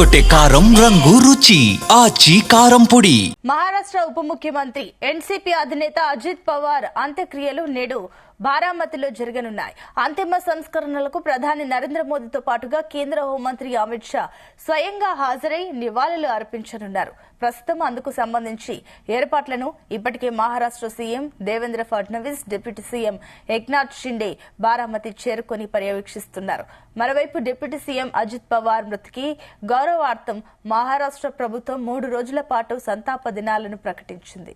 అదరగొట్టే కారం రంగు రుచి ఆచి కారం పొడి. మహారాష్ట్ర ఉప ముఖ్యమంత్రి ఎన్సీపీ అధినేత అజిత్ పవార్ అంత్యక్రియలు నేడు బారామతిలో జరగనున్నాయి. అంతిమ సంస్కరణలకు ప్రధాని నరేంద్ర మోదీతో పాటుగా కేంద్ర హోంమంత్రి అమిత్ షా స్వయంగా హాజరై నివాళులు అర్పించనున్నారు. ప్రస్తుతం అందుకు సంబంధించి ఏర్పాట్లను ఇప్పటికే Maharashtra CM Devendra Fadnavis, deputy CM Eknath Shinde Baramati చేరుకుని పర్యవేక్షిస్తున్నారు. మరోవైపు డిప్యూటీ సీఎం అజిత్ పవార్ మృతికి గౌరవార్థం మహారాష్ట్ర ప్రభుత్వం 3 రోజుల పాటు సంతాప దినాలను ప్రకటించింది.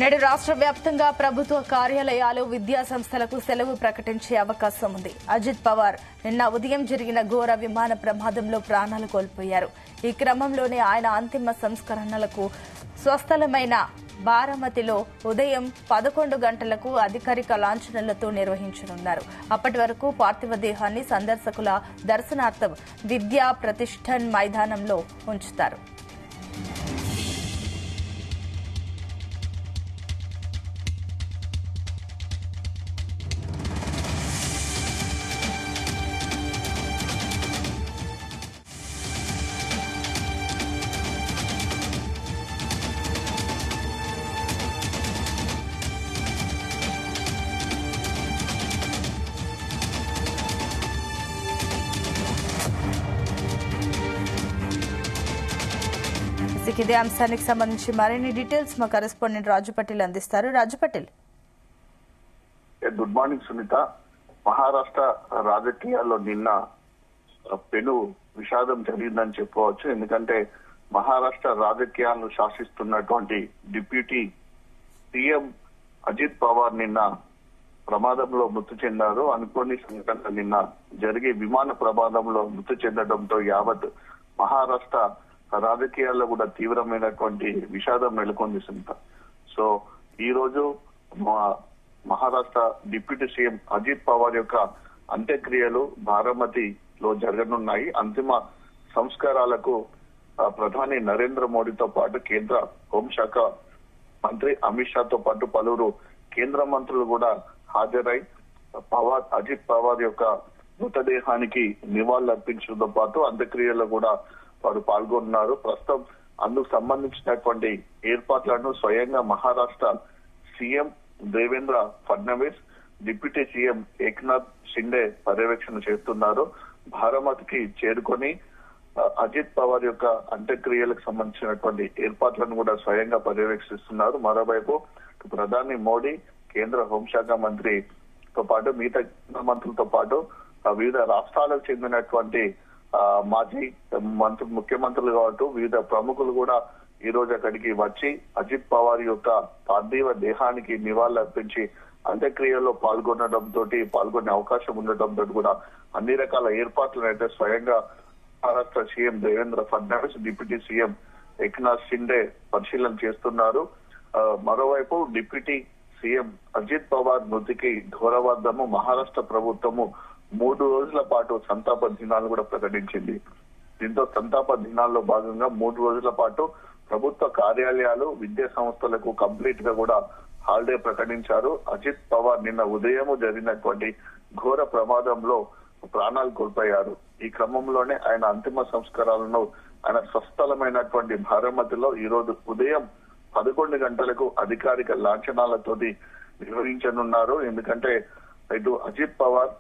నేడు రాష్ట్ర వ్యాప్తంగా ప్రభుత్వ కార్యాలయాలు, విద్యా సంస్థలకు సెలవు ప్రకటించే అవకాశం ఉంది. అజిత్ పవార్ నిన్న ఉదయం జరిగిన ఘోర విమాన ప్రమాదంలో ప్రాణాలు కోల్పోయారు. ఈ క్రమంలోనే ఆయన అంతిమ సంస్కరణలకు స్వస్థలమైన బారామతిలో ఉదయం 11 గంటలకు అధికారిక లాంఛనాలతో నిర్వహించనున్నారు. అప్పటి వరకు పార్థివ దేహాన్ని సందర్శకుల దర్శనార్థం విద్యా ప్రతిష్ఠన్ మైదానంలో ఉంచుతారు. ఇదే అంశానికి సంబంధించి మరిన్ని డీటెయిల్స్ మా కరెస్పాండెంట్ రాజు పటేల్ అందిస్తారు. రాజు పటేల్. Good morning Sunitha. మహారాష్ట్ర రాజకీయాల్లో నిన్న పెను విషాదం జరిగిందని చెప్పవచ్చు. ఎందుకంటే మహారాష్ట్ర రాజకీయాలను శాసిస్తున్నటువంటి డిప్యూటీ సీఎం అజిత్ పవార్ నిన్న ప్రమాదంలో మృతి చెందారు. అనుకోని సంఘటన నిన్న జరిగే విమాన ప్రమాదంలో మృతి చెందడంతో యావత్ మహారాష్ట్ర రాజకీయాల్లో కూడా తీవ్రమైనటువంటి విషాదం నెలకొంది సునీత. సో ఈ రోజు మహారాష్ట్ర డిప్యూటీ సీఎం అజిత్ పవార్ యొక్క అంత్యక్రియలు బారామతిలో జరగనున్నాయి. అంతిమ సంస్కారాలకు ప్రధాని నరేంద్ర మోడీతో పాటు కేంద్ర హోంశాఖ మంత్రి అమిత్ షాతో పాటు పలువురు కేంద్ర మంత్రులు కూడా హాజరై అజిత్ పవార్ యొక్క మృతదేహానికి నివాళులు అర్పించడంతో పాటు అంత్యక్రియల్లో కూడా వారు పాల్గొన్నారు. ప్రస్తుతం అందుకు సంబంధించినటువంటి ఏర్పాట్లను స్వయంగా Maharashtra CM Devendra Fadnavis, deputy CM Eknath Shinde పర్యవేక్షణ చేస్తున్నారు. బారామతికి చేరుకొని అజిత్ పవార్ యొక్క అంత్యక్రియలకు సంబంధించినటువంటి ఏర్పాట్లను కూడా స్వయంగా పర్యవేక్షిస్తున్నారు. మరోవైపు ప్రధాని మోడీ, కేంద్ర హోంశాఖ మంత్రితో పాటు మిగతా మంత్రులతో పాటు వివిధ రాష్ట్రాలకు చెందినటువంటి మాజీ ముఖ్యమంత్రులు కావచ్చు వివిధ ప్రముఖులు కూడా ఈ రోజు అక్కడికి వచ్చి అజిత్ పవార్ యొక్క పార్థివ దేహానికి నివాళులు అర్పించి అంత్యక్రియల్లో పాల్గొనే అవకాశం ఉండటంతో కూడా అన్ని రకాల ఏర్పాట్లను అయితే స్వయంగా Maharashtra CM Devendra Fadnavis, deputy CM Eknath Shinde పరిశీలన చేస్తున్నారు. మరోవైపు డిప్యూటీ సీఎం అజిత్ పవార్ మృతికి గౌరవార్థము మహారాష్ట్ర ప్రభుత్వము 3 రోజుల పాటు సంతాప దినాలు కూడా ప్రకటించింది. దీంతో సంతాప దినాల్లో భాగంగా 3 రోజుల పాటు ప్రభుత్వ కార్యాలయాలు, విద్యా సంస్థలకు కంప్లీట్ గా కూడా హాలిడే ప్రకటించారు. అజిత్ పవార్ నిన్న ఉదయం జరిగినటువంటి ఘోర ప్రమాదంలో ప్రాణాలు కోల్పోయారు. ఈ క్రమంలోనే ఆయన అంతిమ సంస్కారాలను ఆయన స్వస్థలమైనటువంటి బారామతిలో ఈ రోజు ఉదయం 11 గంటలకు అధికారిక లాంఛనాలతోటి నిర్వహించనున్నారు. ఎందుకంటే ఇటు అజిత్ పవార్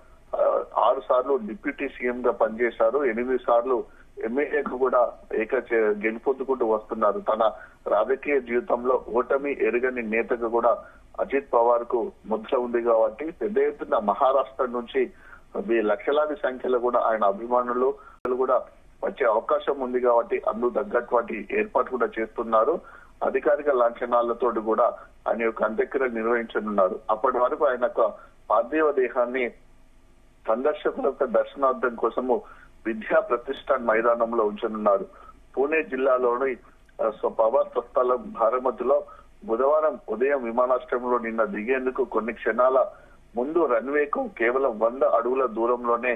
6 సార్లు డిప్యూటీ సీఎం గా పనిచేశారు. 8 సార్లు ఎమ్మెల్యేకు కూడా గెలుపొందుకుంటూ వస్తున్నారు. తన రాజకీయ జీవితంలో ఓటమి ఎరుగని నేతకు కూడా అజిత్ పవార్ కు ముద్ర ఉంది కాబట్టి పెద్ద ఎత్తున మహారాష్ట్ర నుంచి లక్షలాది సంఖ్యలో కూడా ఆయన అభిమానులు కూడా వచ్చే అవకాశం ఉంది కాబట్టి అందుకు తగ్గటువంటి ఏర్పాటు కూడా చేస్తున్నారు. అధికారిక లాంఛనాలతో కూడా ఆయన యొక్క అంత్యక్రియలు నిర్వహించనున్నారు. అప్పటి వరకు ఆయన యొక్క పార్థివ దేహాన్ని సందర్శకులకు దర్శనార్థం కోసము విద్యా ప్రతిష్ఠాన్ మైదానంలో ఉంచనున్నారు. పూణే జిల్లాలోని పవార్ స్వస్థలం బారామతిలో బుధవారం ఉదయం విమానాశ్రయంలో నిన్న దిగేందుకు కొన్ని క్షణాల ముందు రన్వేకు కేవలం 100 అడుగుల దూరంలోనే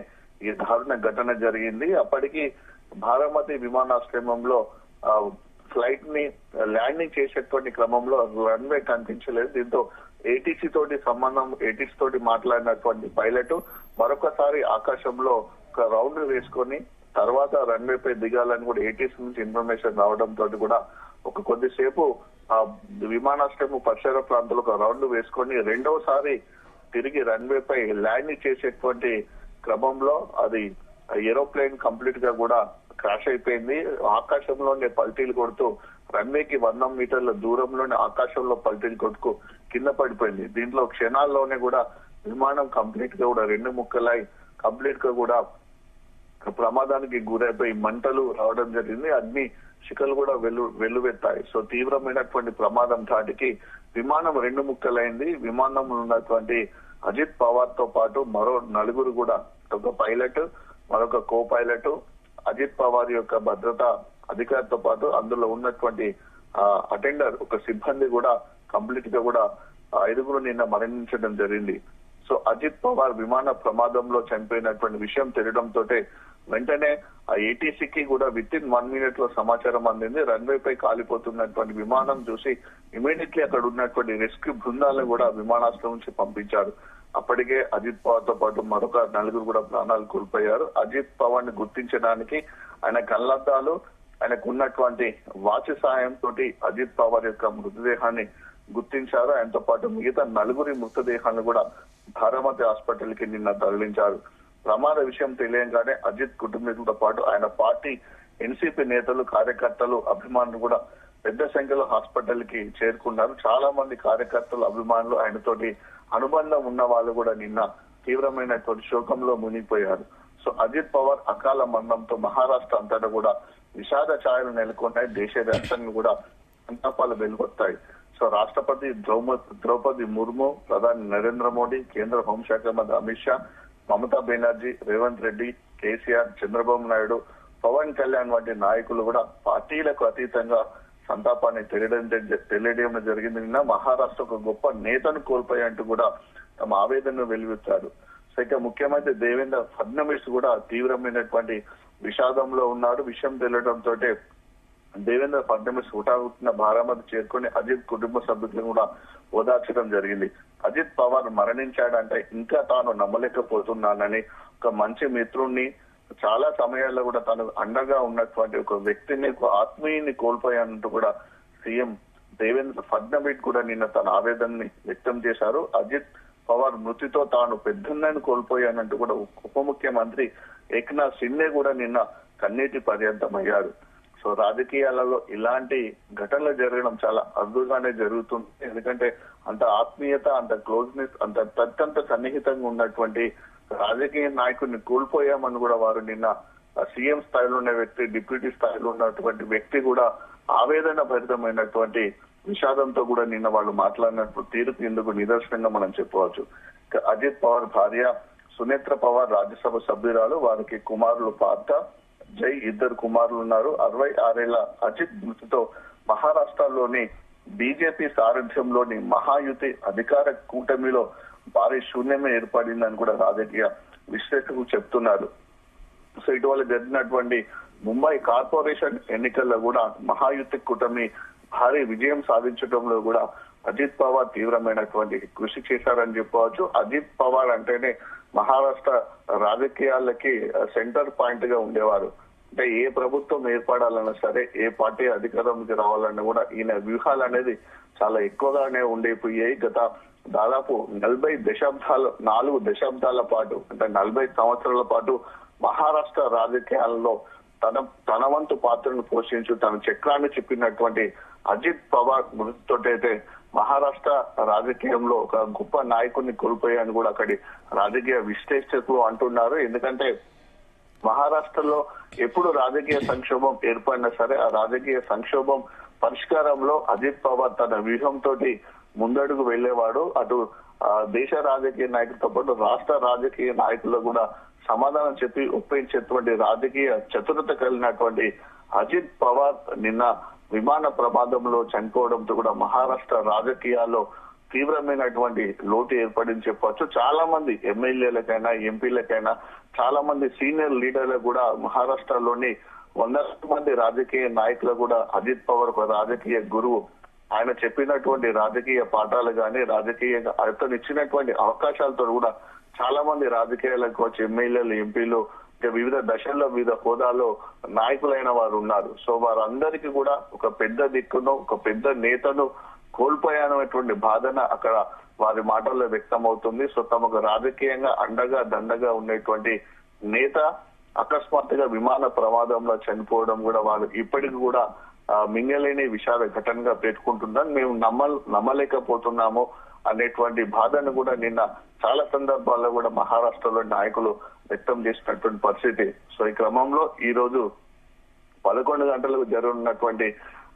ఈ దారుణ ఘటన జరిగింది. అప్పటికి బారామతి విమానాశ్రయంలో ఫ్లైట్ ని ల్యాండింగ్ చేసేటువంటి క్రమంలో రన్వే కనిపించలేదు. దీంతో ఏటీసీ తోటి మాట్లాడినటువంటి పైలట్ మరొకసారి ఆకాశంలో ఒక రౌండ్ వేసుకొని తర్వాత రన్వే పై దిగాలని కూడా ఏటీసీ నుంచి ఇన్ఫర్మేషన్ రావడంతో కూడా ఒక కొద్దిసేపు ఆ విమానాశ్రయం పరిసర ప్రాంతంలో ఒక రౌండ్ వేసుకొని రెండవసారి తిరిగి రన్వే పై ల్యాండింగ్ చేసేటువంటి క్రమంలో అది ఏరోప్లేన్ కంప్లీట్ గా కూడా క్రాష్ అయిపోయింది. ఆకాశంలోనే పల్టీలు కొడుతూ రన్వేకి 100 మీటర్ల దూరంలోనే ఆకాశంలో పల్టీలు కొట్టుకు కింద పడిపోయింది. దీంట్లో క్షణాల్లోనే కూడా విమానం కంప్లీట్ గా కూడా 2 ముక్కలై కంప్లీట్ గా కూడా ప్రమాదానికి గురైపోయి మంటలు రావడం జరిగింది. అగ్ని శిఖలు కూడా వెల్లువెత్తాయి. సో తీవ్రమైనటువంటి ప్రమాదం ధాటికి విమానం 2 ముక్కలైంది. విమానంలో ఉన్నటువంటి అజిత్ పవార్ తో పాటు మరో 4 కూడా, ఒక పైలట్, మరొక కో పైలట్, అజిత్ పవార్ యొక్క భద్రతా అధికారితో పాటు అందులో ఉన్నటువంటి అటెండర్ ఒక సిబ్బంది కూడా కంప్లీట్ గా కూడా 5 నిన్న మరణించడం జరిగింది. సో అజిత్ పవార్ విమాన ప్రమాదంలో చనిపోయినటువంటి విషయం తెలియడంతో వెంటనే ఆ ఏటీసీకి కూడా విత్ ఇన్ 1 minute లో సమాచారం అందింది. రన్వే పై కాలిపోతున్నటువంటి విమానం చూసి ఇమీడియట్లీ అక్కడ ఉన్నటువంటి రెస్క్యూ బృందాలను కూడా విమానాశ్రయం నుంచి పంపించారు. అప్పటికే అజిత్ పవార్ తో పాటు మరొక 4 కూడా ప్రాణాలు కోల్పోయారు. అజిత్ పవార్ ని గుర్తించడానికి ఆయన కళ్ళద్దాలు, ఆయనకు ఉన్నటువంటి వాచ్ సాయంతో అజిత్ పవార్ యొక్క మృతదేహాన్ని గుర్తించారు. ఆయనతో పాటు మిగతా 4 మృతదేహాలను కూడా బారామతి హాస్పిటల్ కి నిన్న తరలించారు. ప్రమాద విషయం తెలియగానే అజిత్ కుటుంబీకులతో పాటు ఆయన పార్టీ ఎన్సీపీ నేతలు, కార్యకర్తలు, అభిమానులు కూడా పెద్ద సంఖ్యలో హాస్పిటల్ కి చేరుకున్నారు. చాలా మంది కార్యకర్తలు, అభిమానులు, ఆయనతోటి అనుబంధం ఉన్న వాళ్ళు కూడా నిన్న తీవ్రమైనటువంటి శోకంలో మునిగిపోయారు. సో అజిత్ పవార్ అకాల మరణంతో మహారాష్ట్ర అంతటా కూడా విషాద ఛాయలు నెలకొన్నాయి. దేశవ్యాప్తంగా కూడా సంతాపాలు వెలువొస్తాయి. సో రాష్ట్రపతి ద్రౌపది ముర్ము, ప్రధాని నరేంద్ర మోడీ, కేంద్ర హోంశాఖ మంత్రి అమిత్ షా, మమతా బెనర్జీ, రేవంత్ రెడ్డి, కేసీఆర్, చంద్రబాబు నాయుడు, పవన్ కళ్యాణ్ వంటి నాయకులు కూడా పార్టీలకు అతీతంగా సంతాపాన్ని తెలియడం జరిగింది. నిన్న మహారాష్ట్ర ఒక గొప్ప నేతను కోల్పోయాయంటూ కూడా తమ ఆవేదనను వెలువెత్తారు. సో ఇక ముఖ్యమంత్రి దేవేంద్ర ఫడ్నవీస్ కూడా తీవ్రమైనటువంటి విషాదంలో ఉన్నారు. విషయం తెలియడంతో దేవేంద్ర ఫడ్నవీస్ హుటాహుటిన బారామతి చేరుకొని అజిత్ కుటుంబ సభ్యులను కూడా ఓదార్చడం జరిగింది. అజిత్ పవార్ మరణించాడంటే ఇంకా తాను నమ్మలేకపోతున్నానని, ఒక మంచి మిత్రుణ్ణి, చాలా సమయాల్లో కూడా తను అండగా ఉన్నటువంటి ఒక వ్యక్తిని, ఒక ఆత్మీయుని కోల్పోయానంటూ కూడా సీఎం దేవేంద్ర ఫడ్నవీస్ కూడా నిన్న తన ఆవేదనని వ్యక్తం చేశారు. అజిత్ పవార్ మృతితో తాను పెద్దన్నను కోల్పోయానంటూ కూడా ఉప ముఖ్యమంత్రి ఏక్నాథ్ షిండే కూడా నిన్న కన్నీటి పర్యంతమయ్యారు. సో రాజకీయాలలో ఇలాంటి ఘటనలు జరగడం చాలా అరుదుగానే జరుగుతుంది. ఎందుకంటే అంత ఆత్మీయత, అంత క్లోజ్నెస్, అత్యంత సన్నిహితంగా ఉన్నటువంటి రాజకీయ నాయకుడిని కోల్పోయామని కూడా వారు నిన్న సీఎం స్థాయిలో ఉన్న వ్యక్తి, డిప్యూటీ స్థాయిలో ఉన్నటువంటి వ్యక్తి కూడా ఆవేదన భరితమైనటువంటి విషాదంతో కూడా నిన్న వాళ్ళు మాట్లాడినప్పుడు తీరుకు ఇందుకు నిదర్శనంగా మనం చెప్పవచ్చు. అజిత్ పవార్ భార్య సునేత్ర పవార్ రాజ్యసభ సభ్యురాలు, వారికి కుమారులు పార్థ, జై, 2 కుమారులు ఉన్నారు. 66 ఏళ్ల అజిత్ మృతితో మహారాష్ట్రలోని బీజేపీ సారథ్యంలోని మహాయుతి అధికార కూటమిలో భారీ శూన్యమే ఏర్పడిందని కూడా రాజకీయ విశ్లేషకులు చెప్తున్నారు. సో ఇటీవల జరిగినటువంటి ముంబై కార్పొరేషన్ ఎన్నికల్లో కూడా మహాయుతి కూటమి భారీ విజయం సాధించడంలో కూడా అజిత్ పవార్ తీవ్రమైనటువంటి కృషి చేశారని చెప్పవచ్చు. అజిత్ పవార్ అంటేనే మహారాష్ట్ర రాజకీయాలకి సెంటర్ పాయింట్ గా ఉండేవారు. అంటే ఏ ప్రభుత్వం ఏర్పడాలన్నా సరే, ఏ పార్టీ అధికారంలోకి రావాలన్నా కూడా ఈయన వ్యూహాలు అనేది చాలా ఎక్కువగానే ఉండిపోయాయి. గత దాదాపు 4 దశాబ్దాల పాటు, అంటే 40 సంవత్సరాల పాటు మహారాష్ట్ర రాజకీయాలలో తన వంతు పాత్రను పోషించు తన చక్రాన్ని చెప్పినటువంటి అజిత్ పవార్ మృతితోటైతే మహారాష్ట్ర రాజకీయంలో ఒక గొప్ప నాయకుడిని కోల్పోయాయని కూడా అక్కడి రాజకీయ విశ్లేషకులు అంటున్నారు. ఎందుకంటే మహారాష్ట్రలో ఎప్పుడు రాజకీయ సంక్షోభం ఏర్పడినా సరే, ఆ రాజకీయ సంక్షోభం పరిష్కారంలో అజిత్ పవార్ తన వ్యూహంతో ముందడుగు వెళ్లేవాడు. అటు దేశ రాజకీయ నాయకులతో పాటు రాష్ట్ర రాజకీయ నాయకులు కూడా సమాధానం చెప్పి ఒప్పించేటువంటి రాజకీయ చతురత కలిగినటువంటి అజిత్ పవార్ నిన్న విమాన ప్రమాదంలో చనిపోవడంతో కూడా మహారాష్ట్ర రాజకీయాల్లో తీవ్రమైనటువంటి లోటు ఏర్పడింది చెప్పవచ్చు. చాలా మంది ఎమ్మెల్యేలకైనా ఎంపీలకైనా చాలా మంది సీనియర్ లీడర్లకు కూడా మహారాష్ట్రలోని వందల మంది రాజకీయ నాయకులు కూడా అజిత్ పవార్ ఒక రాజకీయ గురువు. ఆయన చెప్పినటువంటి రాజకీయ పాఠాలు కానీ రాజకీయంగా అతను ఇచ్చినటువంటి అవకాశాలతో కూడా చాలా మంది రాజకీయాలకు వచ్చి ఎమ్మెల్యేలు ఎంపీలు వివిధ దశల్లో వివిధ హోదాలో నాయకులైన వారు ఉన్నారు. సో వారందరికీ కూడా ఒక పెద్ద దిక్కును ఒక పెద్ద నేతను కోల్పోయానటువంటి బాధన అక్కడ వారి మాటల్లో వ్యక్తం అవుతుంది. సో తమకు రాజకీయంగా అండగా దండగా ఉండేటువంటి నేత అకస్మాత్తుగా విమాన ప్రమాదంలో చనిపోవడం కూడా వాళ్ళు ఇప్పటికి కూడా మింగలేని విషాద ఘటనగా పేర్కొంటుందని మేము నమ్మలేకపోతున్నాము అనేటువంటి బాధను కూడా నిన్న చాలా సందర్భాల్లో కూడా మహారాష్ట్రలో నాయకులు వ్యక్తం చేసినటువంటి పరిస్థితి. సో ఈ క్రమంలో ఈ రోజు 11 గంటలకు జరగనున్నటువంటి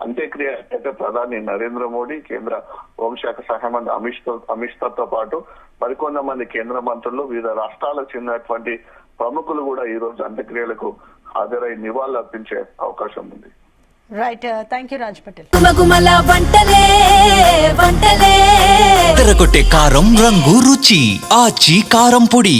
అంత్యక్రియ అయితే ప్రధాని నరేంద్ర మోడీ, కేంద్ర హోంశాఖ సహాయ మంత్రి అమిత్ షాతో పాటు మరికొంతమంది కేంద్ర మంత్రులు, వివిధ రాష్ట్రాలకు చెందినటువంటి ప్రముఖులు కూడా ఈ రోజు అంత్యక్రియలకు హాజరై నివాళులు అర్పించే అవకాశం ఉంది. Right, thank you Raj Patel. తెరకొట్టే కారం రంగు రుచి ఆచి కారం పొడి.